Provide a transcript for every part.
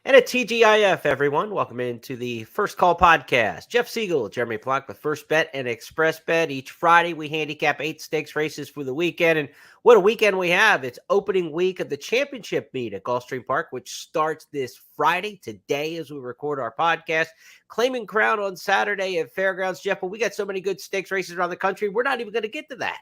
And a TGIF, everyone. Welcome into the First Call Podcast. Jeff Siegel, Jeremy Plonk with First Bet and Express Bet. Each Friday, we handicap 8 stakes races for the weekend. And what a weekend we have. It's opening week of the championship meet at Gulfstream Park, which starts this Friday, today, as we record our podcast. Claiming crown on Saturday at Fairgrounds. Jeff, but we got so many good stakes races around the country, we're not even going to get to that.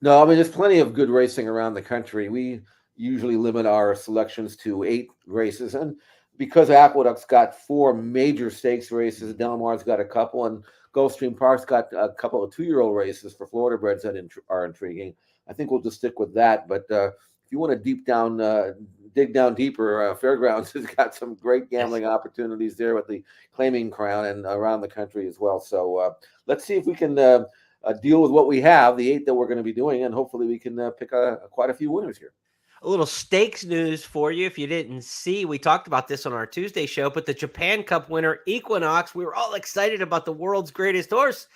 No, I mean, there's plenty of good racing around the country. We usually limit our selections to 8 races. And because Aqueduct's got 4 major stakes races, Del Mar's got a couple, and Gulfstream Park's got a couple of 2-year-old races for Florida breds that are intriguing. I think we'll just stick with that. But if you want to dig down deeper, Fairgrounds has got some great gambling opportunities there with the claiming crown and around the country as well. So let's see if we can deal with what we have, the 8 that we're going to be doing, and hopefully we can pick quite a few winners here. A little stakes news for you. If you didn't see, we talked about this on our Tuesday show, but the Japan Cup winner, Equinox, we were all excited about the world's greatest horse,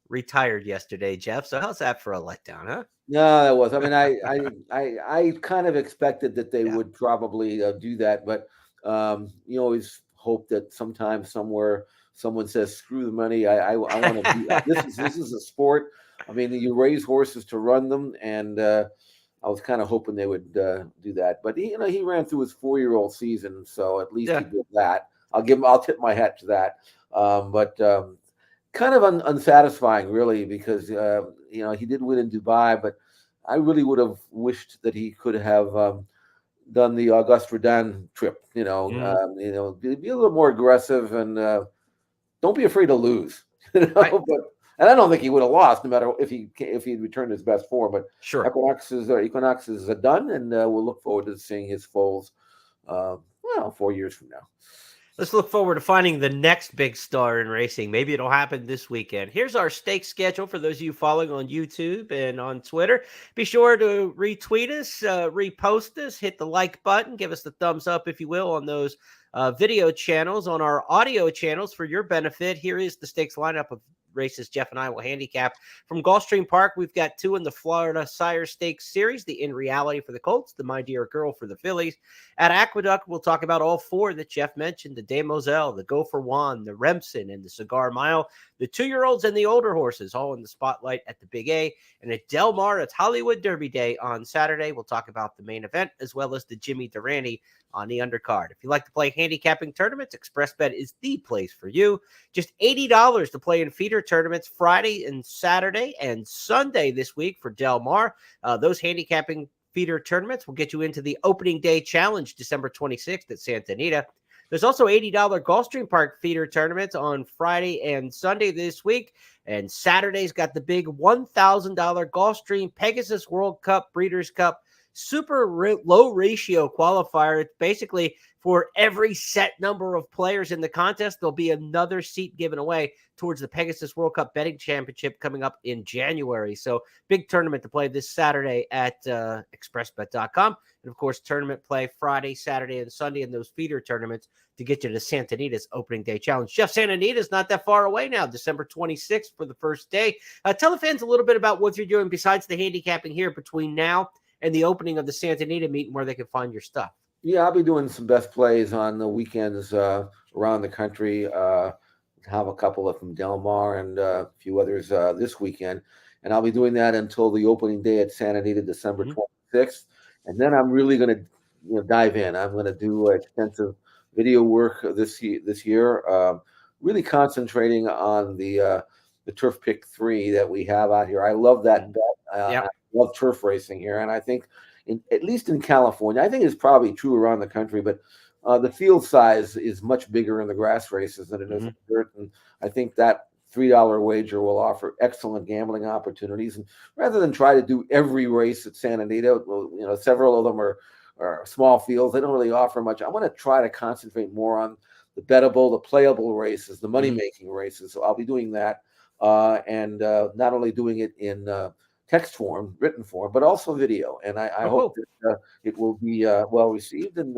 retired yesterday, Jeff. So how's that for a letdown, huh? No, that was. I mean, I kind of expected that they would probably do that, but you always hope that sometime somewhere someone says, "Screw the money. I want to be." This is a sport. I mean, you raise horses to run them, and I was kind of hoping they would do that. But he ran through his 4-year-old season, so at least he did that. I'll tip my hat to that. But kind of unsatisfying, really, because he did win in Dubai, but I really would have wished that he could have done the Auguste Rodin trip. Be a little more aggressive and don't be afraid to lose. Right. And I don't think he would have lost, no matter if he returned his best form. But Sure. Equinox is done, and we'll look forward to seeing his foals. 4 years from now. Let's look forward to finding the next big star in racing. Maybe it'll happen this weekend. Here's our stake schedule for those of you following on YouTube and on Twitter. Be sure to retweet us, repost us, hit the like button, give us the thumbs up, if you will, on those video channels. On our audio channels, for your benefit, here is the stakes lineup of races Jeff and I will handicap. From Gulfstream Park, we've got 2 in the Florida Sire Stakes Series, the In Reality for the Colts, the My Dear Girl for the Fillies. At Aqueduct, we'll talk about all 4 that Jeff mentioned, the Demoiselle, the Go for Juan, the Remsen, and the Cigar Mile. The 2-year-olds and the older horses all in the spotlight at the Big A. And at Del Mar, it's Hollywood Derby Day on Saturday. We'll talk about the main event as well as the Jimmy Durante on the undercard. If you like to play handicapping tournaments, ExpressBet is the place for you. Just $80 to play in feeder tournaments Friday and Saturday and Sunday this week for Del Mar. Those handicapping feeder tournaments will get you into the opening day challenge December 26th at Santa Anita. There's also $80 Gulfstream Park feeder tournaments on Friday and Sunday this week. And Saturday's got the big $1,000 Gulfstream Pegasus World Cup Breeders' Cup super low ratio qualifier. It's basically for every set number of players in the contest, there'll be another seat given away towards the Pegasus World Cup Betting Championship coming up in January. So big tournament to play this Saturday at expressbet.com. And, of course, tournament play Friday, Saturday, and Sunday in those feeder tournaments to get you to Santa Anita's opening day challenge. Jeff, Santa Anita's not that far away now, December 26th for the first day. Tell the fans a little bit about what you're doing besides the handicapping here between now and the opening of the Santa Anita meet and where they can find your stuff. Yeah, I'll be doing some best plays on the weekends around the country. Have a couple of from Del Mar and a few others this weekend. And I'll be doing that until the opening day at Santa Anita, December 26th. And then I'm really going to dive in. I'm going to do extensive video work this year, really concentrating on the Turf Pick 3 that we have out here. I love that bet. I love turf racing here, and I think, at least in California, I think it's probably true around the country, but the field size is much bigger in the grass races than it is in the dirt, and I think that $3 wager will offer excellent gambling opportunities. And rather than try to do every race at Santa Anita, several of them are small fields. They don't really offer much. I want to try to concentrate more on the bettable, the playable races, the money-making races. So I'll be doing that, and not only doing it in text form, written form, but also video. And I hope that it will be well received. And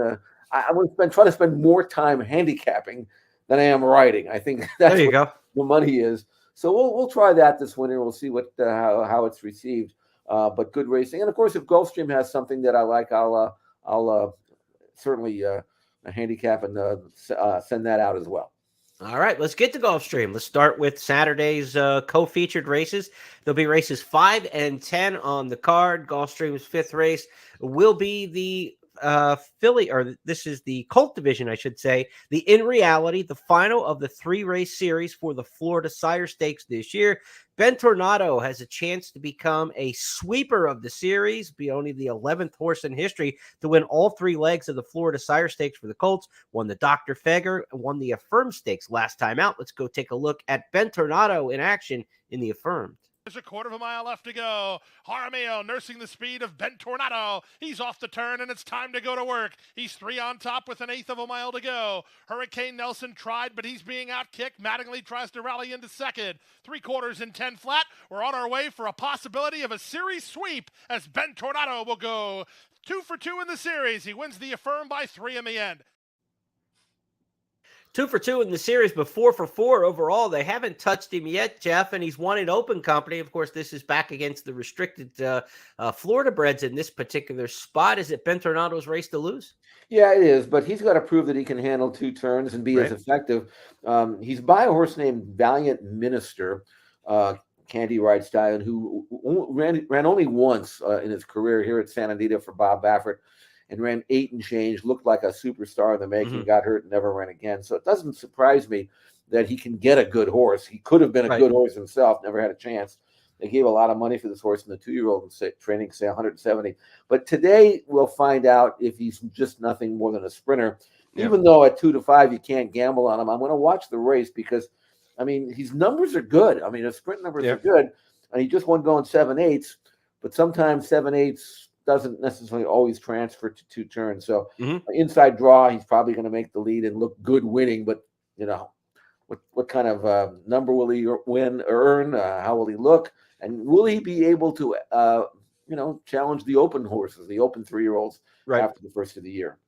I will try to spend more time handicapping than I am writing. I think that's where the money is. So we'll try that this winter. We'll see how it's received. But good racing, and of course, if Gulfstream has something that I like, I'll certainly a handicap and send that out as well. All right, let's get to Gulfstream. Let's start with Saturday's co-featured races. There'll be races 5 and 10 on the card. Gulfstream's fifth race will be the Philly, or this is the Colt division, I should say. In reality, the final of the 3-race series for the Florida Sire Stakes this year. Ben Tornado has a chance to become a sweeper of the series, be only the 11th horse in history to win all 3 legs of the Florida Sire Stakes for the Colts. Won the Dr. Feger and won the Affirmed Stakes last time out. Let's go take a look at Ben Tornado in action in the Affirmed. There's a quarter of a mile left to go. Jaramillo nursing the speed of Ben Tornado. He's off the turn, and it's time to go to work. He's 3 on top with an eighth of a mile to go. Hurricane Nelson tried, but he's being outkicked. Mattingly tries to rally into second. 3/4 and 10 flat. We're on our way for a possibility of a series sweep as Ben Tornado will go 2 for 2 in the series. He wins the Affirm by 3 in the end. 2 for 2 in the series, but 4 for 4 overall. They haven't touched him yet, Jeff, and he's won in open company. Of course, this is back against the restricted Florida breds in this particular spot. Is it Ben Tornado's race to lose? Yeah, it is, but he's got to prove that he can handle 2 turns and be as effective. He's by a horse named Valiant Minister, Candy Ride Stallion, who ran only once in his career here at Santa Anita for Bob Baffert, and ran 8 and change, looked like a superstar in the making, got hurt, and never ran again. So it doesn't surprise me that he can get a good horse. He could have been a good horse himself, never had a chance. They gave a lot of money for this horse in the 2-year-old training, say 170. But today we'll find out if he's just nothing more than a sprinter. Yeah. Even though at 2 to 5 you can't gamble on him, I'm going to watch the race because, I mean, his numbers are good. I mean, his sprint numbers are good. And he just won going 7/8, but sometimes 7/8 doesn't necessarily always transfer to 2 turns. So inside draw, he's probably going to make the lead and look good winning. But, you know, what kind of number will he earn? How will he look? And will he be able to, challenge the open horses, the open 3-year-olds after the first of the year?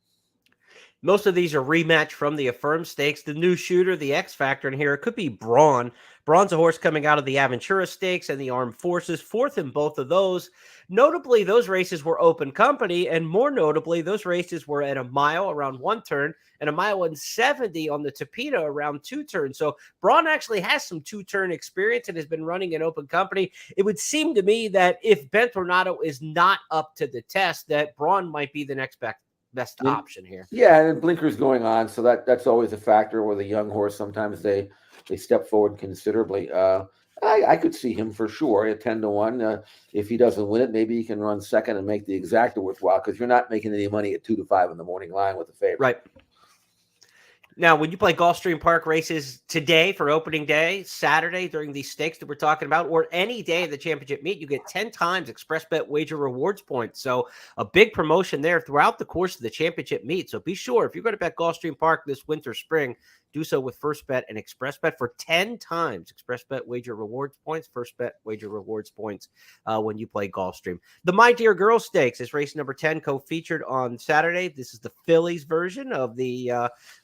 Most of these are rematch from the Affirmed Stakes. The new shooter, the X factor in here, it could be Braun. Braun's a horse coming out of the Aventura Stakes and the Armed Forces, 4th in both of those. Notably, those races were open company, and more notably, those races were at a mile around 1 turn and a mile and 70 on the Tapeta around 2 turns. So Braun actually has some 2-turn experience and has been running in open company. It would seem to me that if Ben Tornado is not up to the test, that Braun might be the next best option here. Yeah, and blinkers going on, so that's always a factor with a young horse. Sometimes they step forward considerably. I could see him for sure at 10 to 1. If he doesn't win it, maybe he can run second and make the exacta worthwhile, because you're not making any money at 2 to 5 in the morning line with the favorite. Right. Now, when you play Gulfstream Park races today for opening day, Saturday during these stakes that we're talking about, or any day of the championship meet, you get 10 times Express Bet Wager Rewards points. So a big promotion there throughout the course of the championship meet. So be sure, if you're going to bet Gulfstream Park this winter, spring, do so with First Bet and Express Bet for 10 times Express Bet Wager Rewards points, First Bet Wager Rewards points when you play Gulfstream. The My Dear Girl Stakes is race number 10, co-featured on Saturday. This is the Phillies version of the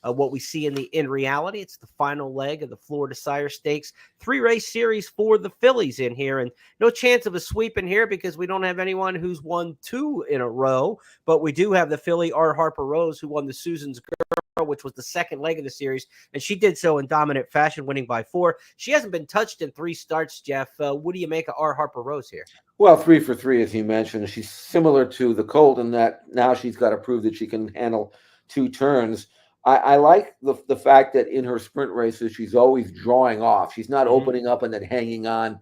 what we see in reality. It's the final leg of the Florida Sire Stakes 3-race series for the Phillies in here, and no chance of a sweep in here because we don't have anyone who's won 2 in a row, but we do have the filly R. Harper Rose, who won the Susan's Girl, which was the second leg of the series, and she did so in dominant fashion, winning by 4. She hasn't been touched in 3 starts, Jeff. What do you make of R. Harper Rose here? Well, 3 for 3, as you mentioned. She's similar to the Colt in that now she's got to prove that she can handle 2 turns. I like the fact that in her sprint races, she's always drawing off. She's not opening up and then hanging on.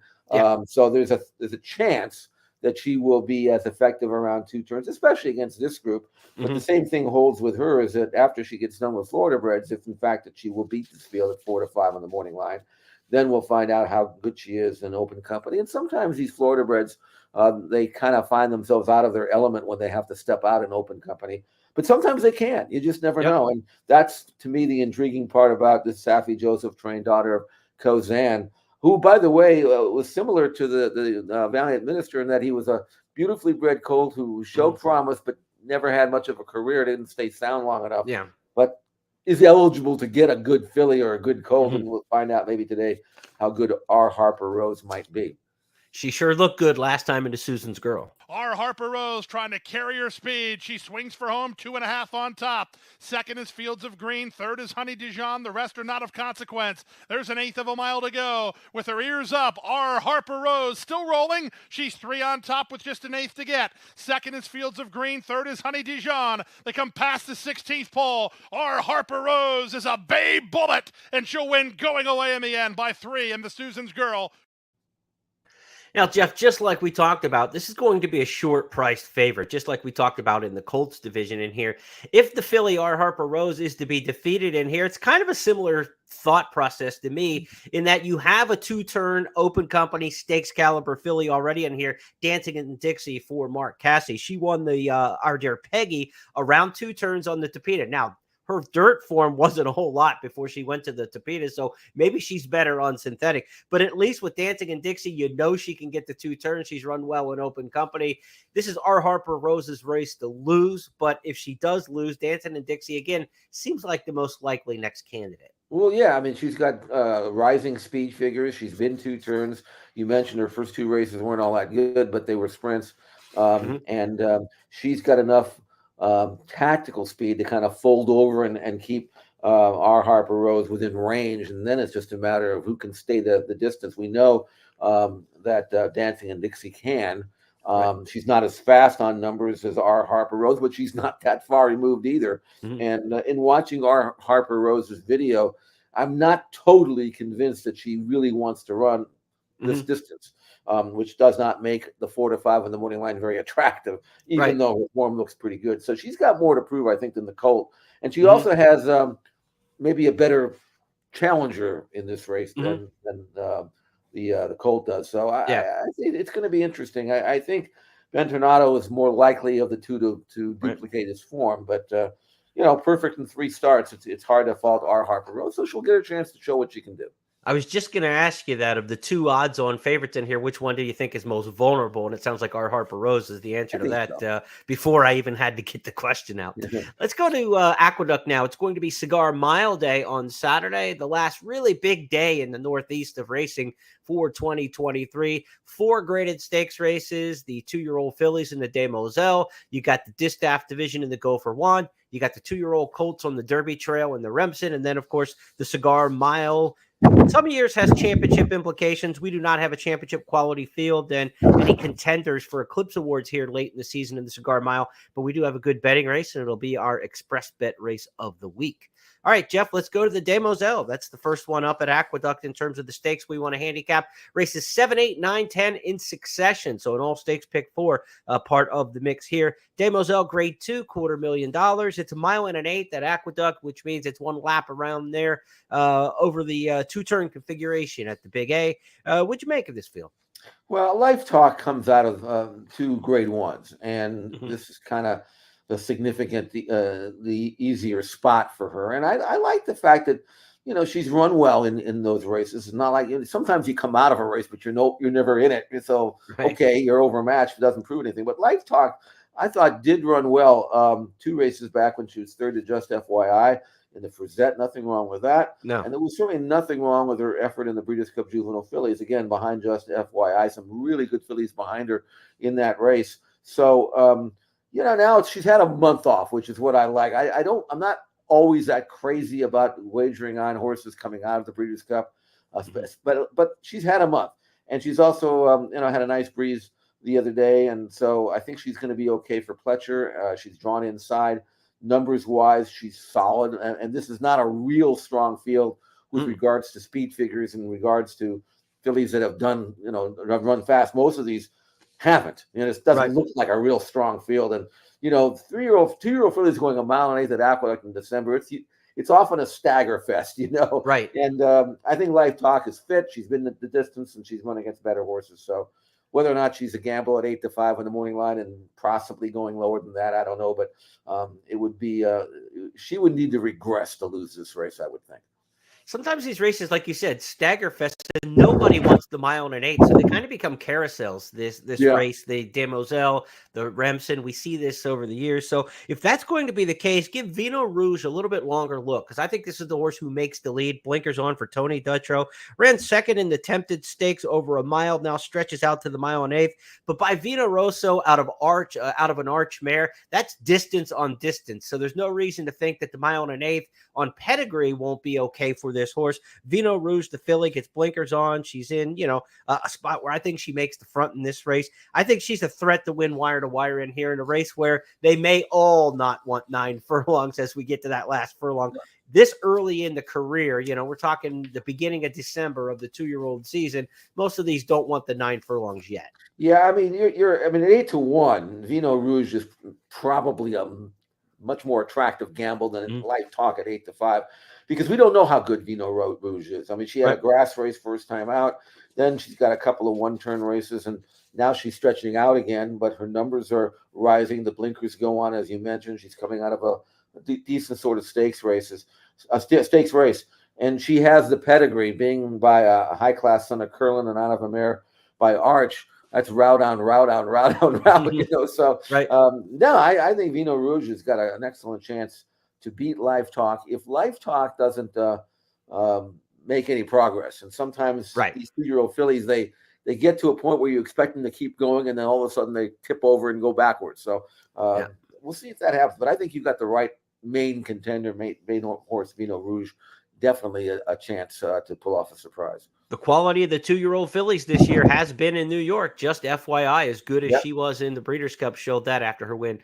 So there's a chance that she will be as effective around 2 turns, especially against this group. But the same thing holds with her, is that after she gets done with Florida breds, if in fact that she will beat this field at 4 to 5 on the morning line, then we'll find out how good she is in open company. And sometimes these Florida breds, they kind of find themselves out of their element when they have to step out in open company. But sometimes they can't. You just never know. And that's, to me, the intriguing part about this Safi Joseph trained daughter of Kozan, who, by the way, was similar to the Valiant Minister in that he was a beautifully bred colt who showed promise but never had much of a career, didn't stay sound long enough. Yeah. But is eligible to get a good filly or a good colt, and we'll find out maybe today how good R. Harper Rose might be. She sure looked good last time into Susan's Girl. Our Harper Rose trying to carry her speed. She swings for home, 2.5 on top. Second is Fields of Green. Third is Honey Dijon. The rest are not of consequence. There's an eighth of a mile to go. With her ears up, our Harper Rose still rolling. She's 3 on top with just an eighth to get. Second is Fields of Green. Third is Honey Dijon. They come past the 16th pole. Our Harper Rose is a bay bullet, and she'll win going away in the end by 3 in the Susan's Girl. Now, Jeff, just like we talked about, this is going to be a short-priced favorite, just like we talked about in the Colts division in here. If the filly R. Harper Rose is to be defeated in here, it's kind of a similar thought process to me in that you have a 2-turn open company stakes caliber filly already in here, Dancing in Dixie for Mark Casse. She won the Our Dear Peggy around 2 turns on the Tapeta. Now, her dirt form wasn't a whole lot before she went to the Tapeta, so maybe she's better on synthetic. But at least with Dancing in Dixie, you know she can get the 2 turns. She's run well in open company. This is R. Harper Rose's race to lose, but if she does lose, Dancing in Dixie, again, seems like the most likely next candidate. Well, yeah, I mean, she's got rising speed figures. She's been 2 turns. You mentioned her first 2 races weren't all that good, but they were sprints. And she's got enough tactical speed to kind of fold over and keep our Harper Rose within range. And then it's just a matter of who can stay the distance. We know that Dancing in Dixie can. She's not as fast on numbers as our Harper Rose, but she's not that far removed either. And in watching our Harper Rose's video, I'm not totally convinced that she really wants to run this distance, which does not make the 4 to 5 on the morning line very attractive, even though her form looks pretty good. So she's got more to prove, I think, than the Colt. And she also has maybe a better challenger in this race than the Colt does. So I think it's going to be interesting. I think Ben Tornado is more likely of the two to duplicate his form, but perfect in 3 starts. It's hard to fault our Harper Rose, so she'll get a chance to show what she can do. I was just going to ask you that of the 2 odds-on favorites in here, which one do you think is most vulnerable? And it sounds like our Harper Rose is the answer to that so. Before I even had to get the question out. Let's go to Aqueduct now. It's going to be Cigar Mile Day on Saturday, the last really big day in the Northeast of racing for 2023. 4 graded stakes races, the 2-year-old fillies in the De Moselle. You got the Distaff division in the Gopher 1. You got the 2-year-old Colts on the Derby Trail and the Remsen. And then, of course, the Cigar Mile. Some years has championship implications. We do not have a championship quality field and any contenders for Eclipse Awards here late in the season in the Cigar Mile, but we do have a good betting race, and it'll be our express bet race of the week. All right, Jeff, let's go to the De Moselle. That's the first one up at Aqueduct in terms of the stakes we want to handicap. Races 7, 8, 9, 10 in succession. So an all stakes pick 4 part of the mix here. De Moselle grade 2, $250,000. It's a 1 mile and an eighth at Aqueduct, which means it's 1 lap around there over the 2-turn configuration at the Big A. What'd you make of this field? Well, Life Talk comes out of 2 grade 1s, and this is kind of the significant, the easier spot for her. And I like the fact that, she's run well in those races. It's not like sometimes you come out of a race, but you're never in it. So, okay, you're overmatched. It doesn't prove anything. But Life Talk, I thought, did run well 2 races back when she was 3rd to Just FYI in the Frizette. Nothing wrong with that. No. And there was certainly nothing wrong with her effort in the Breeders' Cup Juvenile Fillies. Again, behind Just FYI, some really good fillies behind her in that race. So, now she's had a month off, which is what I like. I'm not always that crazy about wagering on horses coming out of the Breeders' Cup, but she's had a month, and she's also had a nice breeze the other day, and so I think she's going to be okay for Pletcher. She's drawn inside. Numbers wise, she's solid, and this is not a real strong field with regards to speed figures and regards to fillies that have done run fast. Most of these haven't. It doesn't look like a real strong field. And 2-year-old fillies going 1 mile and 1/8 at Aqueduct in December. It's often a stagger fest, Right. And I think Life Talk is fit. She's been the distance, and she's run against better horses. So whether or not she's a gamble at 8 to 5 on the morning line and possibly going lower than that, I don't know. But it would be she would need to regress to lose this race, I would think. sometimes these races, like you said, stagger fest, and nobody wants the mile and an eighth, so they kind of become carousels. This Yeah. race, the Demoiselle, the Remsen, we see this over the years. So if that's going to be the case, give Vino Rouge a little bit longer look, because I think this is the horse who makes the lead. Blinkers on for Tony Dutrow. Ran second in the Tempted Stakes over a mile, now stretches out to the mile and eighth. But by Vino Rosso out of an Arch mare, that's distance on distance. So there's no reason to think that the mile and an eighth on pedigree won't be okay for this horse. Vino Rouge, the filly, gets blinkers on. She's in, a spot where I think she makes the front in this race. I think she's a threat to win wire to wire in here in a race where they may all not want 9 furlongs as we get to that last furlong. This early in the career, we're talking the beginning of December of the 2-year-old season. Most of these don't want the 9 furlongs yet. Yeah, I mean, at 8-1, Vino Rouge is probably a much more attractive gamble than Life Talk at 8-5, because we don't know how good Vino Rouge is. I mean, she had a grass race first time out, then she's got a couple of one-turn races, and now she's stretching out again, but her numbers are rising. The blinkers go on, as you mentioned. She's coming out of a decent sort of stakes race, and she has the pedigree, being by a high-class son of Curlin and out of a mare by Arch. That's route on route. So no, I think Vino Rouge has got an excellent chance to beat Life Talk if Life Talk doesn't make any progress. And sometimes these 2-year-old fillies, they get to a point where you expect them to keep going, and then all of a sudden they tip over and go backwards. So we'll see if that happens. But I think you've got the right main contender, main horse, Vino Rouge. Definitely a chance to pull off a surprise. The quality of the 2-year-old fillies this year has been in New York. Just FYI, as good as she was in the Breeders' Cup showed that after her win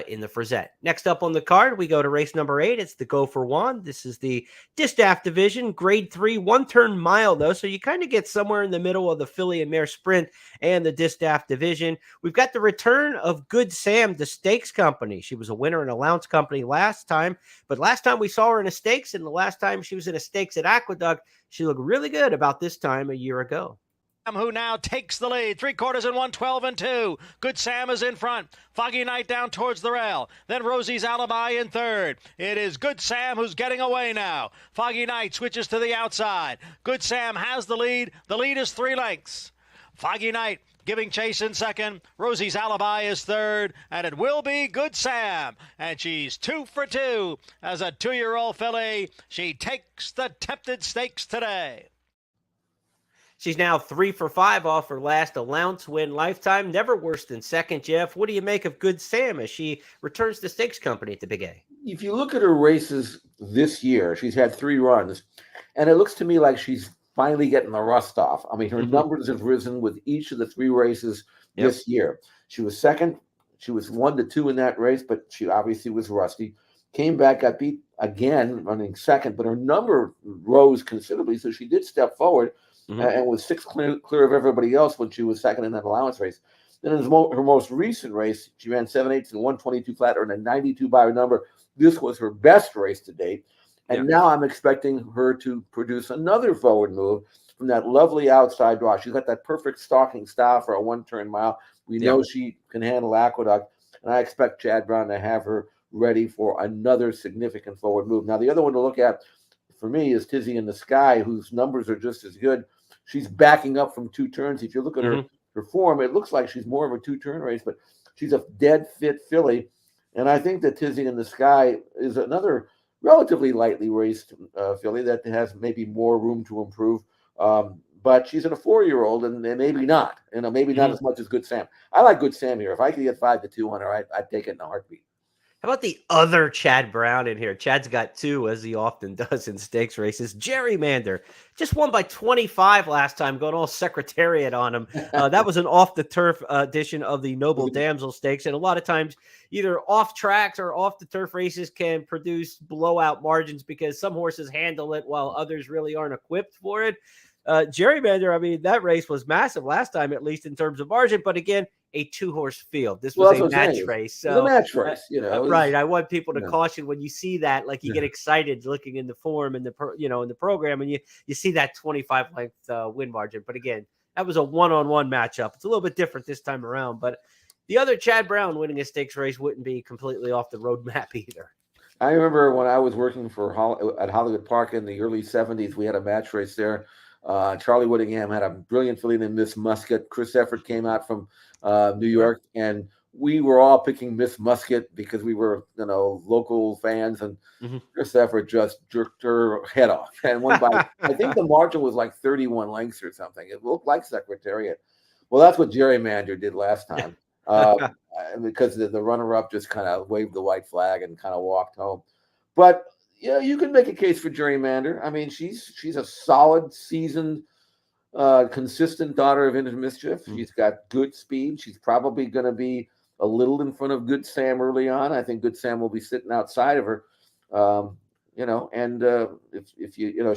in the Frizette. Next up on the card, we go to race number 8. It's the Go for Juan. This is the Distaff division, grade 3, one-turn mile, though. So you kind of get somewhere in the middle of the filly and mare sprint and the Distaff division. We've got the return of Good Sam, the stakes company. She was a winner in Allowance Company last time, but last time we saw her in a stakes, and the last time she was in a stakes at Aqueduct, she looked really good about this time a year ago. Who now takes the lead. 3/4 and 1, 12 and 2. Good Sam is in front. Foggy Night down towards the rail. Then Rosie's Alibi in third. It is Good Sam who's getting away now. Foggy Night switches to the outside. Good Sam has the lead. The lead is 3 lengths. Foggy Night giving chase in second. Rosie's Alibi is third. And it will be Good Sam. And she's 2 for 2 as a 2-year-old filly. She takes the Tempted Stakes today. She's now 3 for 5 off her last allowance win lifetime. Never worse than second, Jeff. What do you make of Good Sam as she returns to stakes company at the Big A? If you look at her races this year, she's had 3 runs, and it looks to me like she's finally getting the rust off. I mean, her numbers have risen with each of the 3 races this year. She was second. She was 1-2 in that race, but she obviously was rusty. Came back, got beat again, running second, but her number rose considerably, so she did step forward. And was 6 clear of everybody else when she was second in that allowance race. Then in her most recent race, she ran 7/8 and 122 flat, earned a 92 by her number. This was her best race to date. And now I'm expecting her to produce another forward move from that lovely outside draw. She's got that perfect stalking style for a one-turn mile. We know she can handle Aqueduct, and I expect Chad Brown to have her ready for another significant forward move. Now, the other one to look at for me is Tizzy in the Sky, whose numbers are just as good. She's backing up from 2 turns. If you look at her form, it looks like she's more of a 2-turn race, but she's a dead fit filly. And I think that Tizzy in the Sky is another relatively lightly raced filly that has maybe more room to improve. But she's in a 4-year-old, and maybe not. Maybe not as much as Good Sam. I like Good Sam here. If I could get 5-2 on her, I'd take it in a heartbeat. How about the other Chad Brown in here? Chad's got 2, as he often does in stakes races. Gerrymander just won by 25 last time, going all Secretariat on him. That was an off-the-turf edition of the Noble Damsel Stakes, and a lot of times either off tracks or off-the-turf races can produce blowout margins because some horses handle it while others really aren't equipped for it. Gerrymander, I mean, that race was massive last time, at least in terms of margin, but again, a 2-horse field. This was a match race. So, it was a match race, right. I want people to caution when you see that, like you get excited looking in the form and in the program, and you see that 25 length win margin. But again, that was a one-on-one matchup. It's a little bit different this time around, but the other Chad Brown winning a stakes race wouldn't be completely off the roadmap either. I remember when I was working at Hollywood Park in the early '70s, we had a match race there. Charlie Whittingham had a brilliant filly named Miss Musket. Chris Effort came out from New York, and we were all picking Miss Musket because we were, local fans. And Chris Effort just jerked her head off and won by, I think the margin was like 31 lengths or something. It looked like Secretariat. Well, that's what Gerrymander did last time. Because the runner-up just kind of waved the white flag and kind of walked home. But yeah, you can make a case for Gerrymander. I mean, she's a solid, seasoned, consistent daughter of Into Mischief. She's got good speed. She's probably going to be a little in front of Good Sam early on. I think Good Sam will be sitting outside of her. If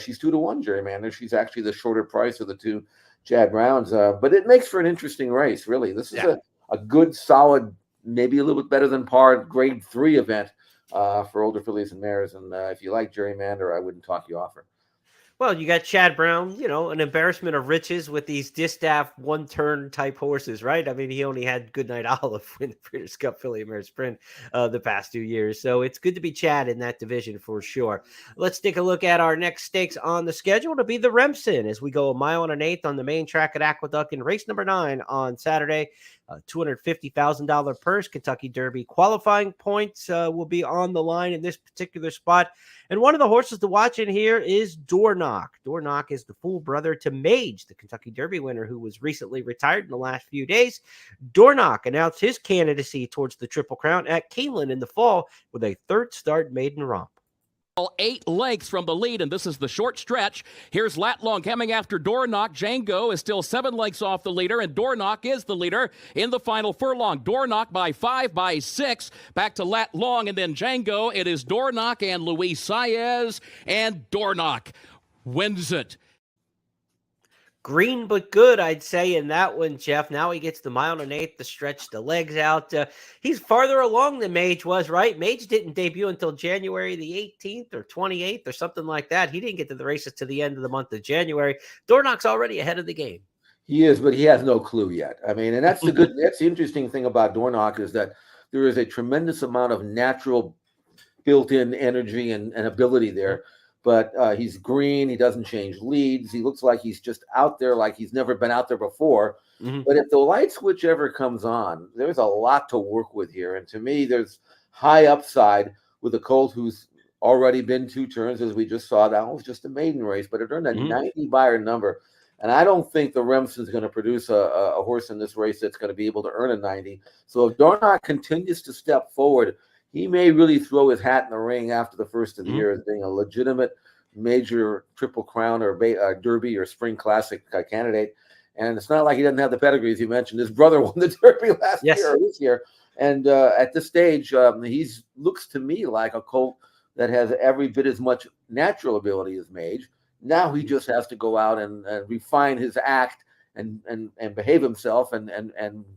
she's 2-1 Gerrymander. She's actually the shorter price of the two Chad Browns. But it makes for an interesting race, really. This is a good, solid, maybe a little bit better than par grade 3 event for older fillies and mares. And if you like Gerrymander, I wouldn't talk you off her. Well, you got Chad Brown, an embarrassment of riches with these distaff one-turn type horses, right? I mean, he only had Goodnight Olive win the Breeders' Cup Filly and Mare Sprint the past 2 years. So it's good to be Chad in that division for sure. Let's take a look at our next stakes on the schedule to be the Remsen as we go 1 1/8 on the main track at Aqueduct in race number 9 on Saturday. $250,000 purse. Kentucky Derby qualifying points will be on the line in this particular spot. And one of the horses to watch in here is Door Knock. Door Knock is the full brother to Mage, the Kentucky Derby winner who was recently retired in the last few days. Door Knock announced his candidacy towards the Triple Crown at Keeneland in the fall with a third start maiden romp. 8 lengths from the lead, and this is the short stretch. Here's Latlong coming after Door Knock. Django is still 7 lengths off the leader, and Door Knock is the leader in the final furlong. Door Knock by 5, by 6. Back to Latlong, and then Django. It is Door Knock and Luis Saez, and Door Knock wins it. Green but good, I'd say, in that one, Jeff. Now he gets the 1 1/8 to stretch the legs out. He's farther along than Mage was, right? Mage didn't debut until January the 18th or 28th or something like that. He didn't get to the races to the end of the month of January. Door Knock's already ahead of the game. He is, but he has no clue yet. I mean, and that's the interesting thing about Door Knock is that there is a tremendous amount of natural built-in energy and ability there. But he's green. He doesn't change leads. He looks like he's just out there like he's never been out there before. But if the light switch ever comes on, there's a lot to work with here. And to me, there's high upside with a colt who's already been 2 turns, as we just saw. That was just a maiden race, but it earned a 90 buyer number. And I don't think the Remsen is going to produce a horse in this race that's going to be able to earn a 90. So if Door Knock continues to step forward, he may really throw his hat in the ring after the first of the year as being a legitimate major Triple Crown or Derby or Spring Classic candidate. And it's not like he doesn't have the pedigree, as you mentioned. His brother won the Derby last year or this year. And at this stage, he looks to me like a colt that has every bit as much natural ability as Mage. Now he just has to go out and refine his act and behave himself and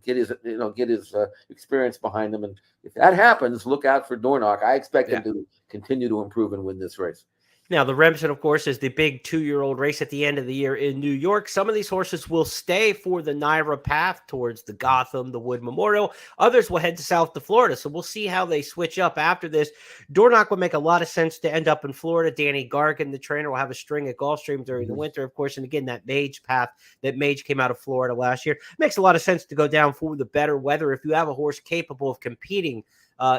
get his experience behind him. And if that happens, look out for Door Knock. I expect him to continue to improve and win this race. Now, the Remsen, of course, is the big 2-year-old race at the end of the year in New York. Some of these horses will stay for the Naira path towards the Gotham, the Wood Memorial. Others will head south to Florida. So we'll see how they switch up after this. Door Knock would make a lot of sense to end up in Florida. Danny Gargan, the trainer, will have a string at Gulfstream during the winter, of course. And again, that Mage path, that Mage came out of Florida last year. Makes a lot of sense to go down for the better weather if you have a horse capable of competing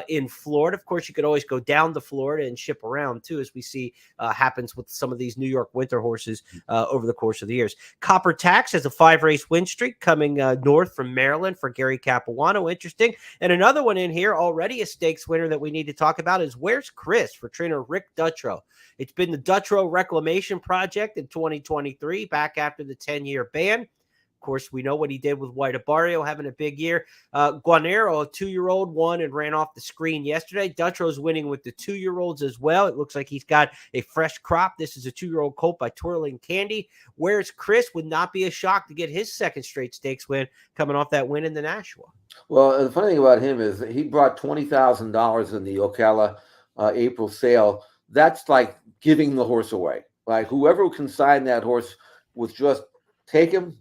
in Florida. Of course, you could always go down to Florida and ship around too, as we see happens with some of these New York winter horses over the course of the years. Copper Tax has a 5-race win streak coming north from Maryland for Gary Capuano. Interesting. And another one in here, already a stakes winner that we need to talk about, is Where's Chris for trainer Rick Dutrow. It's been the Dutrow Reclamation Project in 2023, back after the 10-year ban. Of course, we know what he did with White Abario, having a big year. Guanero, a 2-year-old, won and ran off the screen yesterday. Dutrow's winning with the 2-year-olds as well. It looks like he's got a fresh crop. This is a 2-year-old colt by Twirling Candy. Whereas Chris would not be a shock to get his second straight stakes win coming off that win in the Nashua. Well, the funny thing about him is he brought $20,000 in the Ocala April sale. That's like giving the horse away. Like whoever can sign that horse was just take him.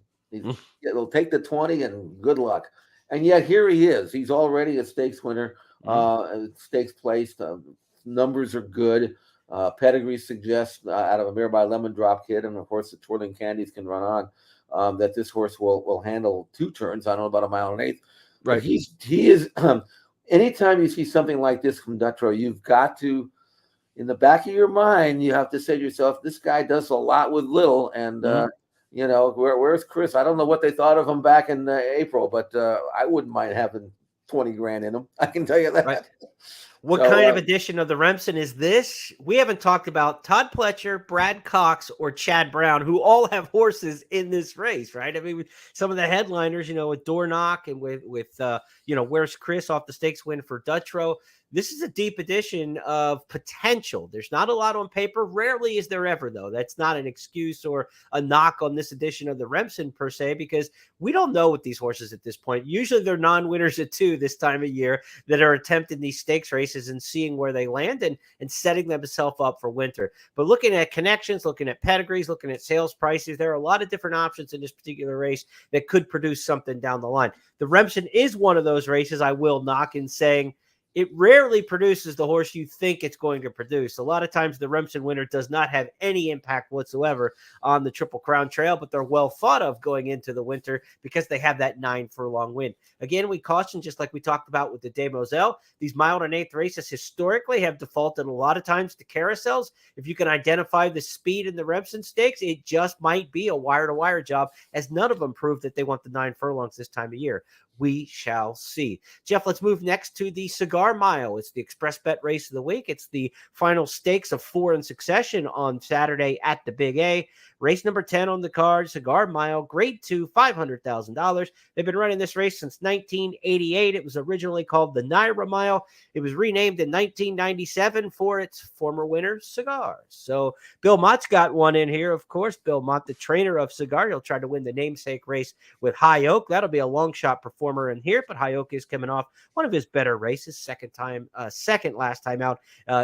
He'll take the 20 and good luck. And yet here he is. He's already a stakes winner, stakes placed, numbers are good. Pedigree suggests out of a mare by Lemon Drop Kid, and of course the Twirling Candies can run on, that this horse will handle 2 turns. I don't know, about 1.8 miles. Right. But he is. Anytime you see something like this from Dutrow, you've got to, in the back of your mind, you have to say to yourself, this guy does a lot with little. And, where's Chris? I don't know what they thought of him back in April, but I wouldn't mind having 20 grand in him. I can tell you that. Right. What kind of edition of the Remsen is this? We haven't talked about Todd Pletcher, Brad Cox, or Chad Brown, who all have horses in this race, right? I mean, with some of the headliners, with Door Knock and with Where's Chris off the stakes win for Dutrow. This is a deep edition of potential. There's not a lot on paper. Rarely is there ever, though. That's not an excuse or a knock on this edition of the Remsen per se, because we don't know with these horses at this point. Usually they're non-winners at 2 this time of year that are attempting these stakes races and seeing where they land and setting themselves up for winter. But looking at connections, looking at pedigrees, looking at sales prices, there are a lot of different options in this particular race that could produce something down the line. The Remsen is one of those races I will knock in saying, it rarely produces the horse you think it's going to produce. A lot of times the Remsen winner does not have any impact whatsoever on the Triple Crown Trail, but they're well thought of going into the winter because they have that 9 furlong win. Again, we caution, just like we talked about with the De Moselle, these mile and eighth races historically have defaulted a lot of times to carousels. If you can identify the speed in the Remsen Stakes, it just might be a wire-to-wire job, as none of them prove that they want the 9 furlongs this time of year. We shall see. Jeff, let's move next to the Cigar Mile. It's the express bet race of the week. It's the final stakes of 4 in succession on Saturday at the Big A. Race number 10 on the card, Cigar Mile, grade 2, $500,000. They've been running this race since 1988. It was originally called the Naira Mile. It was renamed in 1997 for its former winner, Cigar. So Bill Mott's got one in here, of course. Bill Mott, the trainer of Cigar. He'll try to win the namesake race with High Oak. That'll be a long shot performer in here, but High Oak is coming off one of his better races, second last time out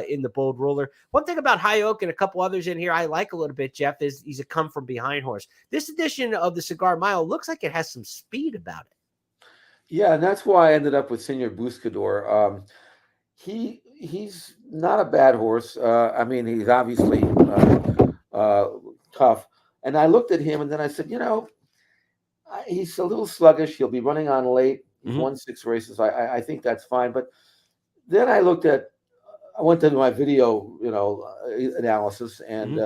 in the Bold Ruler. One thing about High Oak and a couple others in here I like a little bit, Jeff, is he's a come from behind horse. This edition of the Cigar Mile looks like it has some speed about it. Yeah, and that's why I ended up with Senor Buscador. He's not a bad horse. I mean, he's obviously tough. And I looked at him and then I said, he's a little sluggish. He'll be running on late. He's won 6 races. I think that's fine. But then I went to my video, analysis, and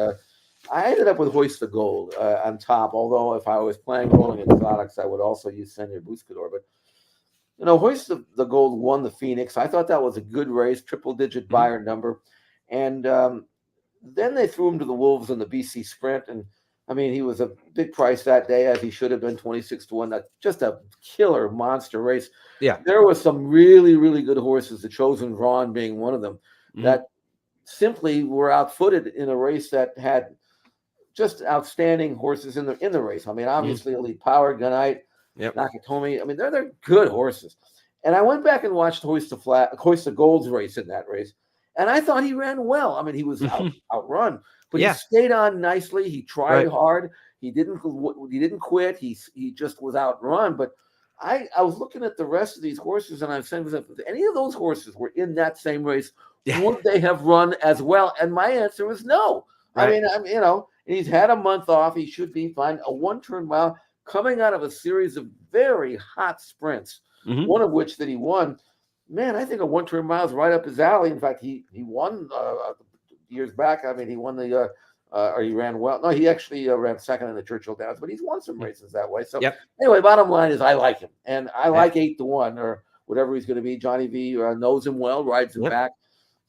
I ended up with Hoist the Gold on top. Although if I was playing rolling exotics, I would also use Senor Buscador. But Hoist the Gold won the Phoenix. I thought that was a good race, triple-digit buyer number, and then they threw him to the Wolves in the BC Sprint, and I mean, he was a big price that day, as he should have been, 26-1. Just a killer monster race. Yeah, there were some really, really good horses, the Chosen Drawn being one of them, that simply were outfooted in a race that had just outstanding horses in the race. I mean, obviously, Elite Power, Gunite, Nakatomi. I mean, they're good horses. And I went back and watched Hoist the Gold's race in that race, and I thought he ran well. I mean, he was outrun. But he stayed on nicely. He tried hard. He didn't quit. He just was outrun. But I was looking at the rest of these horses, and I'm saying, if any of those horses were in that same race, would they have run as well? And my answer was no. Right. I mean, he's had a month off. He should be fine. A 1-turn mile coming out of a series of very hot sprints, one of which that he won. Man, I think a 1-turn mile is right up his alley. In fact, he won years back. I mean, he won or he ran well. No, he actually ran second in the Churchill Downs, but he's won some races that way. So anyway, bottom line is I like him, and I like 8-1 or whatever he's going to be. Johnny V knows him well, rides him back.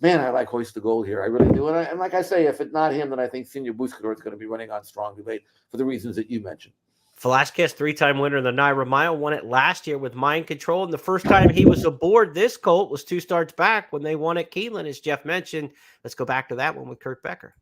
Man, I like Hoist the Gold here. I really do. And like I say, if it's not him, then I think Senor Buscador is going to be running on strong debate for the reasons that you mentioned. Velasquez, 3-time winner in the Naira Mile, won it last year with Mind Control. And the first time he was aboard this colt was 2 starts back when they won at Keeneland, as Jeff mentioned. Let's go back to that one with Kurt Becker.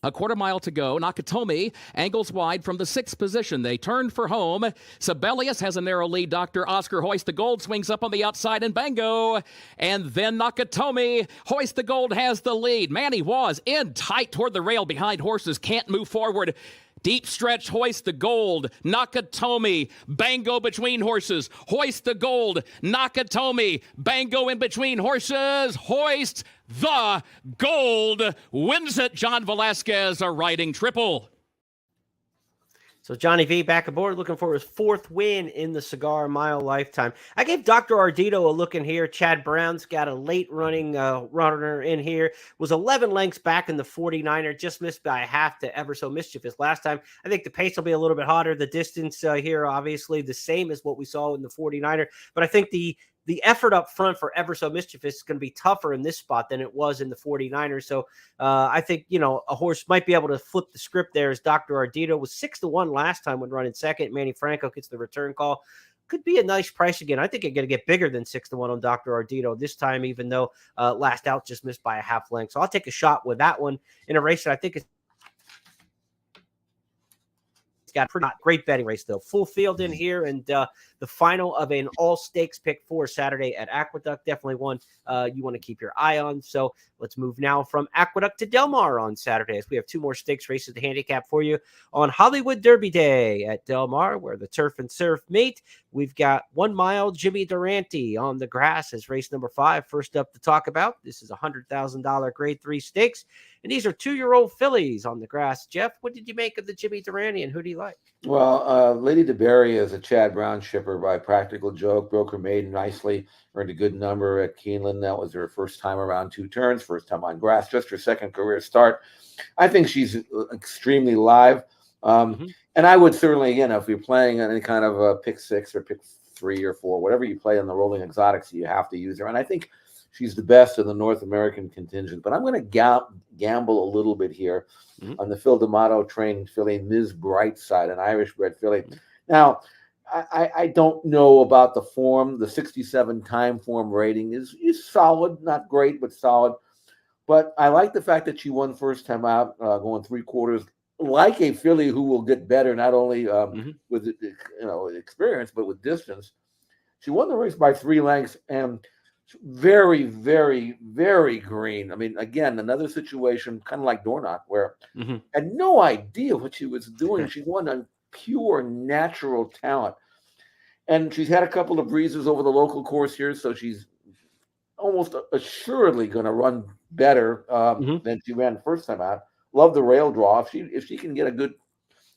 A quarter mile to go. Nakatomi angles wide from the 6th position. They turn for home. Sibelius has a narrow lead. Dr. Oscar Hoist the Gold swings up on the outside and bango. And then Nakatomi. Hoist the Gold has the lead. Manny was in tight toward the rail behind horses. Can't move forward. Deep stretch, hoist the gold. Nakatomi, Bango between horses. Hoist the gold. Nakatomi, Bango in between horses. Hoist the gold. Wins it. John Velasquez, a riding triple. So Johnny V back aboard, looking for his 4th win in the Cigar Mile lifetime. I gave Dr. Ardito a look in here. Chad Brown's got a late running runner in here. Was 11 lengths back in the 49er. Just missed by a half to Ever So Mischievous last time. I think the pace will be a little bit hotter. The distance here, obviously, the same as what we saw in the 49er. But I think the effort up front for Ever So Mischievous is going to be tougher in this spot than it was in the 49ers. So I think, a horse might be able to flip the script there as Dr. Ardito was 6-1 last time when running second. Manny Franco gets the return call. Could be a nice price again. I think it's going to get bigger than 6-1 on Dr. Ardito this time, even though last out just missed by a half length. So I'll take a shot with that one in a race that I think it's got a pretty great betting race, though. Full field in here, and the final of an all-stakes pick for Saturday at Aqueduct. Definitely one you want to keep your eye on. So let's move now from Aqueduct to Del Mar on Saturdays. We have 2 more stakes races to handicap for you on Hollywood Derby Day at Del Mar, where the turf and surf meet. We've got 1 mile Jimmy Durante on the grass as race number 5. First up to talk about, this is a $100,000 grade 3 stakes. And these are 2-year-old fillies on the grass. Jeff, what did you make of the Jimmy Durante, and who do you like? Well, Lady DeBerry is a Chad Brown shipper by Practical Joke. Broke her maiden nicely, earned a good number at Keeneland. That was her first time around 2 turns, first time on grass, just her 2nd career start. I think she's extremely live. And I would certainly, again, if you're playing any kind of a pick 6 or pick 3 or 4, whatever you play on the Rolling Exotics, you have to use her. And I think she's the best in the North American contingent. But I'm going to gamble a little bit here on the Phil D'Amato trained filly, Ms. Brightside, an Irish-bred filly. Now, I don't know about the form. The 67 time form rating is solid, not great, but solid. But I like the fact that she won first time out, going 3/4, like a filly who will get better, not only with experience, but with distance. She won the race by 3 lengths and very, very, very green. I mean, again, another situation kind of like Dornoch, where I had no idea what she was doing. She won on pure natural talent. And she's had a couple of breezes over the local course here, so she's almost assuredly going to run better than she ran first time out. Love the rail draw. If she can get a good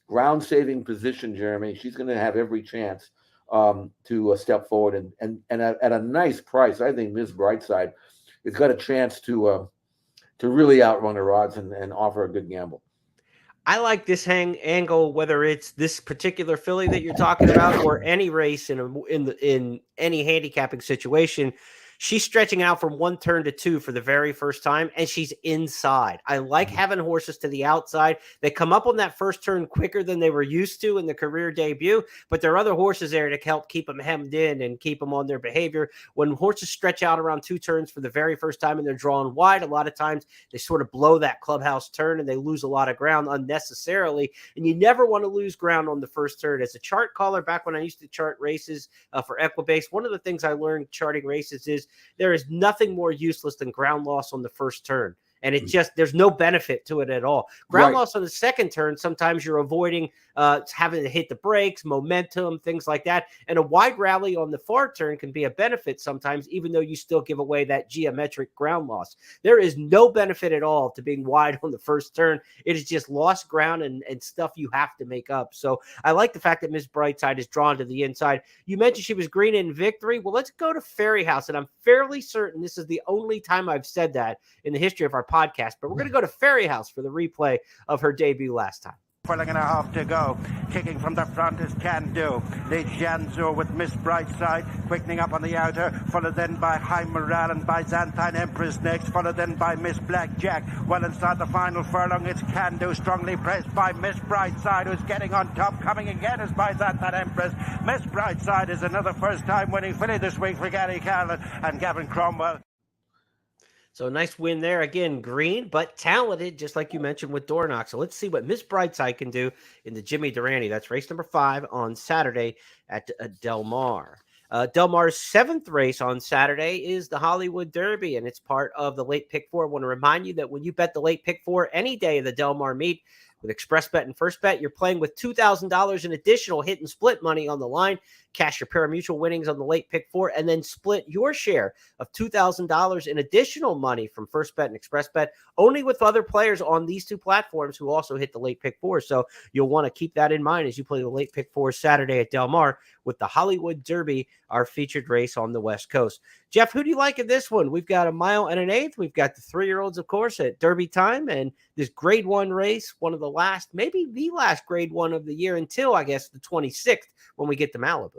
ground-saving position, Jeremy, she's going to have every chance to step forward and at a nice price. I think Ms. Brightside has got a chance to really outrun her odds and offer a good gamble. I like this angle, whether it's this particular filly that you're talking about or any race in any handicapping situation. She's stretching out from 1 turn to 2 for the very first time, and she's inside. I like having horses to the outside. They come up on that first turn quicker than they were used to in the career debut, but there are other horses there to help keep them hemmed in and keep them on their behavior. When horses stretch out around 2 turns for the very first time and they're drawn wide, a lot of times they sort of blow that clubhouse turn and they lose a lot of ground unnecessarily, and you never want to lose ground on the first turn. As a chart caller, back when I used to chart races for Equibase, one of the things I learned charting races is there is nothing more useless than ground loss on the first turn. And it just, there's no benefit to it at all. Ground loss on the second turn, sometimes you're avoiding having to hit the brakes, momentum, things like that. And a wide rally on the far turn can be a benefit sometimes, even though you still give away that geometric ground loss. There is no benefit at all to being wide on the first turn. It is just lost ground and stuff you have to make up. So I like the fact that Ms. Brightside is drawn to the inside. You mentioned she was green in victory. Well, let's go to Ferry House. And I'm fairly certain this is the only time I've said that in the history of our podcast, but we're going to go to Ferry House for the replay of her debut last time. 4.5 to go. Kicking from the front is Can Do. Leads Janzo with Miss Brightside. Quickening up on the outer. Followed then by High Morale and Byzantine Empress next. Followed then by Miss Blackjack. Well inside the final furlong, it's Can Do. Strongly pressed by Miss Brightside, who's getting on top. Coming again is Byzantine Empress. Miss Brightside is another first-time winning filly this week for Gary Callan and Gavin Cromwell. So nice win there. Again, green, but talented, just like you mentioned with Dornoch. So let's see what Miss Brightside can do in the Jimmy Durante. That's race number 5 on Saturday at Del Mar. Del Mar's 7th race on Saturday is the Hollywood Derby, and it's part of the late pick 4. I want to remind you that when you bet the late pick 4 any day of the Del Mar meet, With Express Bet and First Bet, you're playing with $2,000 in additional hit and split money on the line. Cash your pari-mutuel winnings on the late pick four, and then split your share of $2,000 in additional money from First Bet and Express Bet, only with other players on these two platforms who also hit the late pick four. So you'll want to keep that in mind as you play the late pick four Saturday at Del Mar with the Hollywood Derby, our featured race on the West Coast. Jeff, who do you like in this one? We've got 1 mile and an eighth. We've got the 3-year-olds, of course, at Derby time, and this grade 1 race, one of the last, maybe the last grade 1 of the year until, I guess, the 26th when we get to Malibu.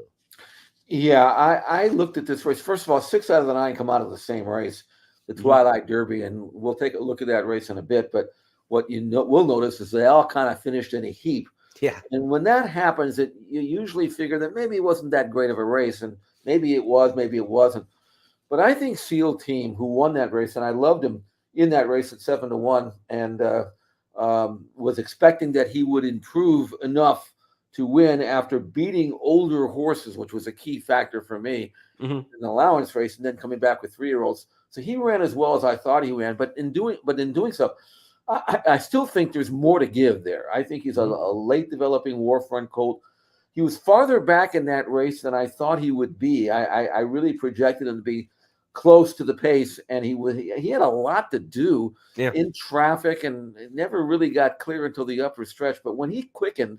Yeah, I looked at this race. First of all, 6 out of the 9 come out of the same race, the Twilight Derby, and we'll take a look at that race in a bit. But what we'll notice is they all kind of finished in a heap. Yeah. And when that happens, you usually figure that maybe it wasn't that great of a race, and maybe it was, maybe it wasn't. But I think Seal Team, who won that race, and I loved him in that race at 7-1, and was expecting that he would improve enough to win after beating older horses, which was a key factor for me in the allowance race, and then coming back with 3-year-olds. So he ran as well as I thought he ran, but in doing so, I still think there's more to give there. I think he's a late developing Warfront colt. He was farther back in that race than I thought he would be. I really projected him to be close to the pace, and he had a lot to do in traffic, and it never really got clear until the upper stretch. But when he quickened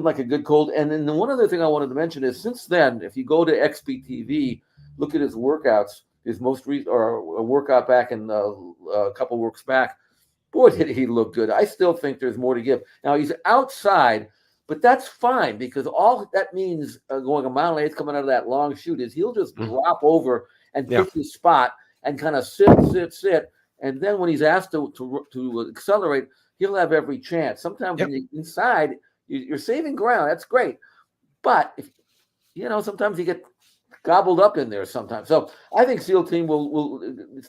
like a good colt. And then the one other thing I wanted to mention is, since then, if you go to XBTV, look at his workouts, his most recent or a workout back in a couple works back, boy, did he look good. I still think there's more to give. Now, he's outside, but that's fine, because all that means going 1 mile and 8 coming out of that long chute is he'll just drop over and pick his spot and kind of sit. And then when he's asked to accelerate, he'll have every chance. Sometimes when you're inside, you're saving ground. That's great. But, sometimes you get gobbled up in there sometimes. So I think Seal Team will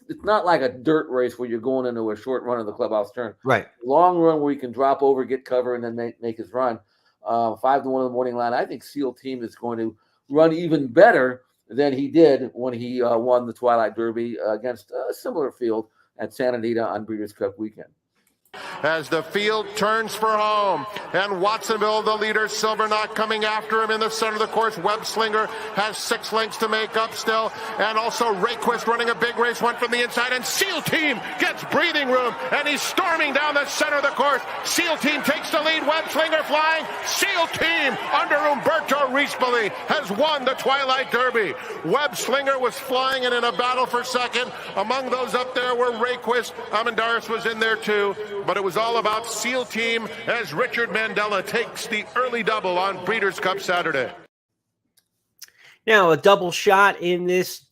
it's not like a dirt race where you're going into a short run of the clubhouse turn. Right. Long run where you can drop over, get cover, and then make his run. 5-1 in the morning line. I think Seal Team is going to run even better than he did when he won the Twilight Derby against a similar field at Santa Anita on Breeders' Cup weekend. As the field turns for home, and Watsonville, the leader, Silver Knot coming after him in the center of the course. Web Slinger has 6 lengths to make up still, and also Rayquist running a big race, went from the inside, and Seal Team gets breathing room, and he's storming down the center of the course. Seal Team takes the lead, Web Slinger flying. Seal Team under Umberto Rispoli has won the Twilight Derby. Web Slinger was flying and in a battle for second. Among those up there were Rayquist. Amendaris was in there too. But it was all about Seal Team as Richard Mandela takes the early double on Breeders' Cup Saturday. Now, a double shot in this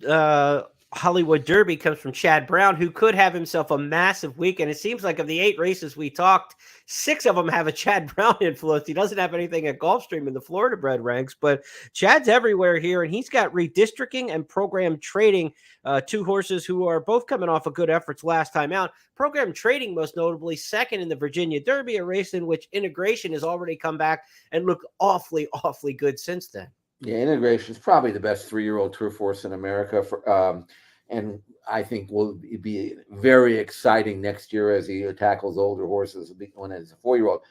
Hollywood Derby comes from Chad Brown, who could have himself a massive weekend. It seems like of the 8 races we talked, 6 of them have a Chad Brown influence. He doesn't have anything at Gulfstream in the Florida bred ranks, but Chad's everywhere here, and he's got redistricting and program trading, 2 horses who are both coming off of good efforts last time out. Program trading, most notably, second in the Virginia Derby, a race in which Integration has already come back and looked awfully, awfully good since then. Yeah, Integration is probably the best 3-year-old turf horse in America, and I think will be very exciting next year as he tackles older horses when he's a 4-year-old.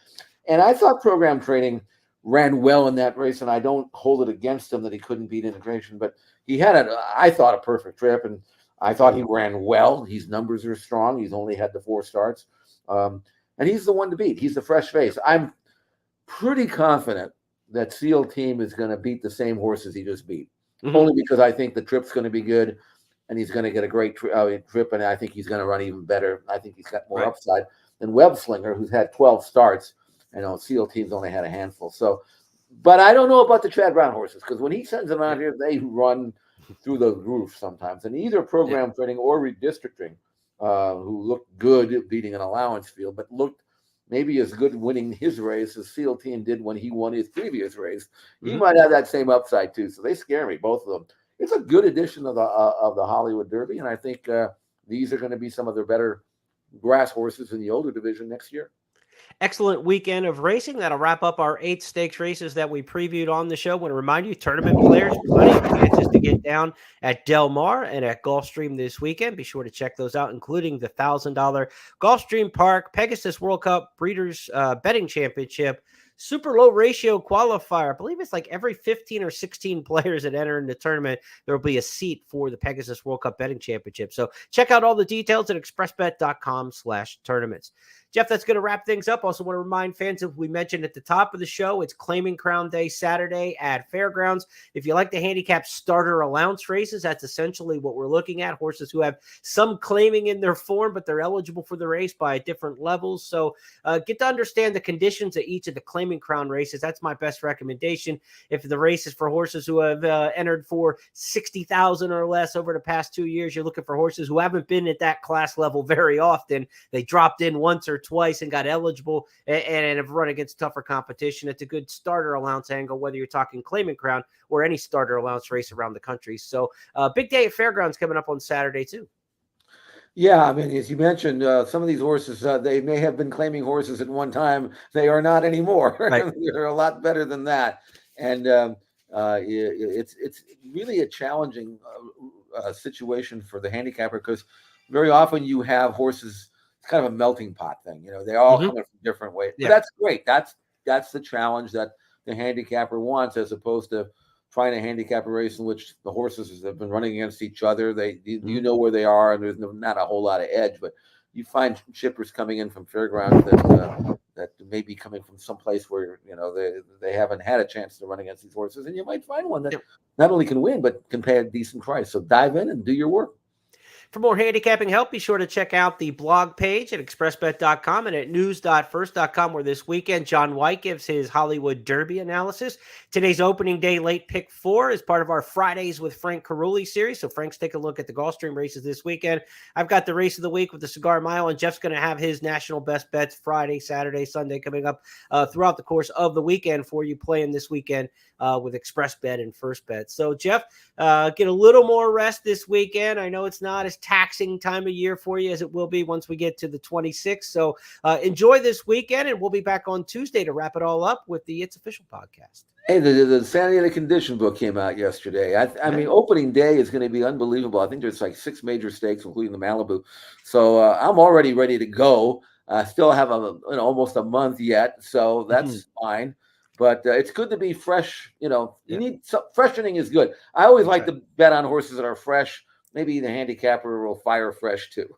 And I thought Program Trading ran well in that race, and I don't hold it against him that he couldn't beat Integration, but he had I thought, a perfect trip, and I thought he ran well. His numbers are strong. He's only had the 4 starts, and he's the one to beat. He's the fresh face. I'm pretty confident that Seal Team is going to beat the same horses he just beat, only because I think the trip's going to be good, and he's going to get a great trip, and I think he's going to run even better. I think he's got more upside than Web Slinger, who's had 12 starts. I know Seal Team's only had a handful. So, but I don't know about the Chad Brown horses, because when he sends them out here, they run through the roof sometimes. And either Program Trading or Redistricting, who looked good beating an allowance field, but looked maybe as good winning his race as Seal Team did when he won his previous race. He might have that same upside too. So they scare me, both of them. It's a good edition of the Hollywood Derby, and I think these are going to be some of their better grass horses in the older division next year. excellent weekend of racing. That'll wrap up our 8 stakes races that we previewed on the show. I want to remind you, tournament players, plenty of chances to get down at Del Mar and at Gulfstream this weekend. Be sure to check those out, including the $1,000 Gulfstream Park Pegasus World Cup Breeders' Betting Championship super low ratio qualifier. I believe it's like every 15 or 16 players that enter in the tournament, there will be a seat for the Pegasus World Cup Betting Championship. So check out all the details at expressbet.com/tournaments. Jeff, that's going to wrap things up. Also want to remind fans, as we mentioned at the top of the show, it's Claiming Crown Day Saturday at Fairgrounds. If you like the handicap starter allowance races, that's essentially what we're looking at. Horses who have some claiming in their form, but they're eligible for the race by different levels. So get to understand the conditions of each of the Claiming Crown races. That's my best recommendation. If the race is for horses who have entered for 60,000 or less over the past 2 years, you're looking for horses who haven't been at that class level very often. They dropped in once or twice and got eligible and have run against tougher competition. It's a good starter allowance angle, whether you're talking Claiming Crown or any starter allowance race around the country. So big day at Fairgrounds coming up on Saturday too. Yeah, I mean, as you mentioned, some of these horses, they may have been claiming horses at one time. They are not anymore. Right. They're a lot better than that. And it's really a challenging situation for the handicapper, because very often you have horses, it's kind of a melting pot thing. You know, they all come from different ways. Yeah. But that's great. That's the challenge that the handicapper wants, as opposed to trying to handicap a race in which the horses have been running against each other. You know where they are, and there's not a whole lot of edge. But you find shippers coming in from Fairgrounds that may be coming from someplace where, you know, they haven't had a chance to run against these horses, and you might find one that not only can win but can pay a decent price. So dive in and do your work. For more handicapping help, be sure to check out the blog page at expressbet.com and at news.first.com, where this weekend John White gives his Hollywood Derby analysis. Today's opening day late pick 4 is part of our Fridays with Frank Carulli series. So Frank's taking a look at the Gulfstream races this weekend. I've got the race of the week with the Cigar Mile, and Jeff's going to have his national best bets Friday, Saturday, Sunday coming up throughout the course of the weekend for you playing this weekend with Express Bet and First Bet. So Jeff, get a little more rest this weekend. I know it's not as taxing time of year for you as it will be once we get to the 26th. So enjoy this weekend, and we'll be back on Tuesday to wrap it all up with the It's Official podcast. Hey, the Sanity of the Condition book came out yesterday. I mean, opening day is going to be unbelievable. I think there's like 6 major stakes, including the Malibu. So I'm already ready to go. I still have almost a month yet, so that's fine. But it's good to be fresh. You know, you need freshening is good. I always like to bet on horses that are fresh. Maybe the handicapper will fire fresh too.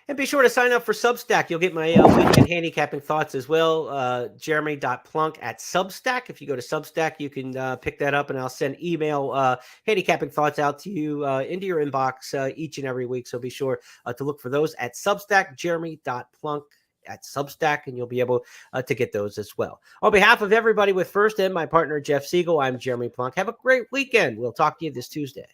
And be sure to sign up for Substack. You'll get my weekend handicapping thoughts as well. Jeremy.Plonk at Substack. If you go to Substack, you can pick that up, and I'll send email handicapping thoughts out to you into your inbox each and every week. So be sure to look for those at Substack, Jeremy.Plonk at Substack, and you'll be able to get those as well. On behalf of everybody with First and my partner, Jeff Siegel, I'm Jeremy Plonk. Have a great weekend. We'll talk to you this Tuesday.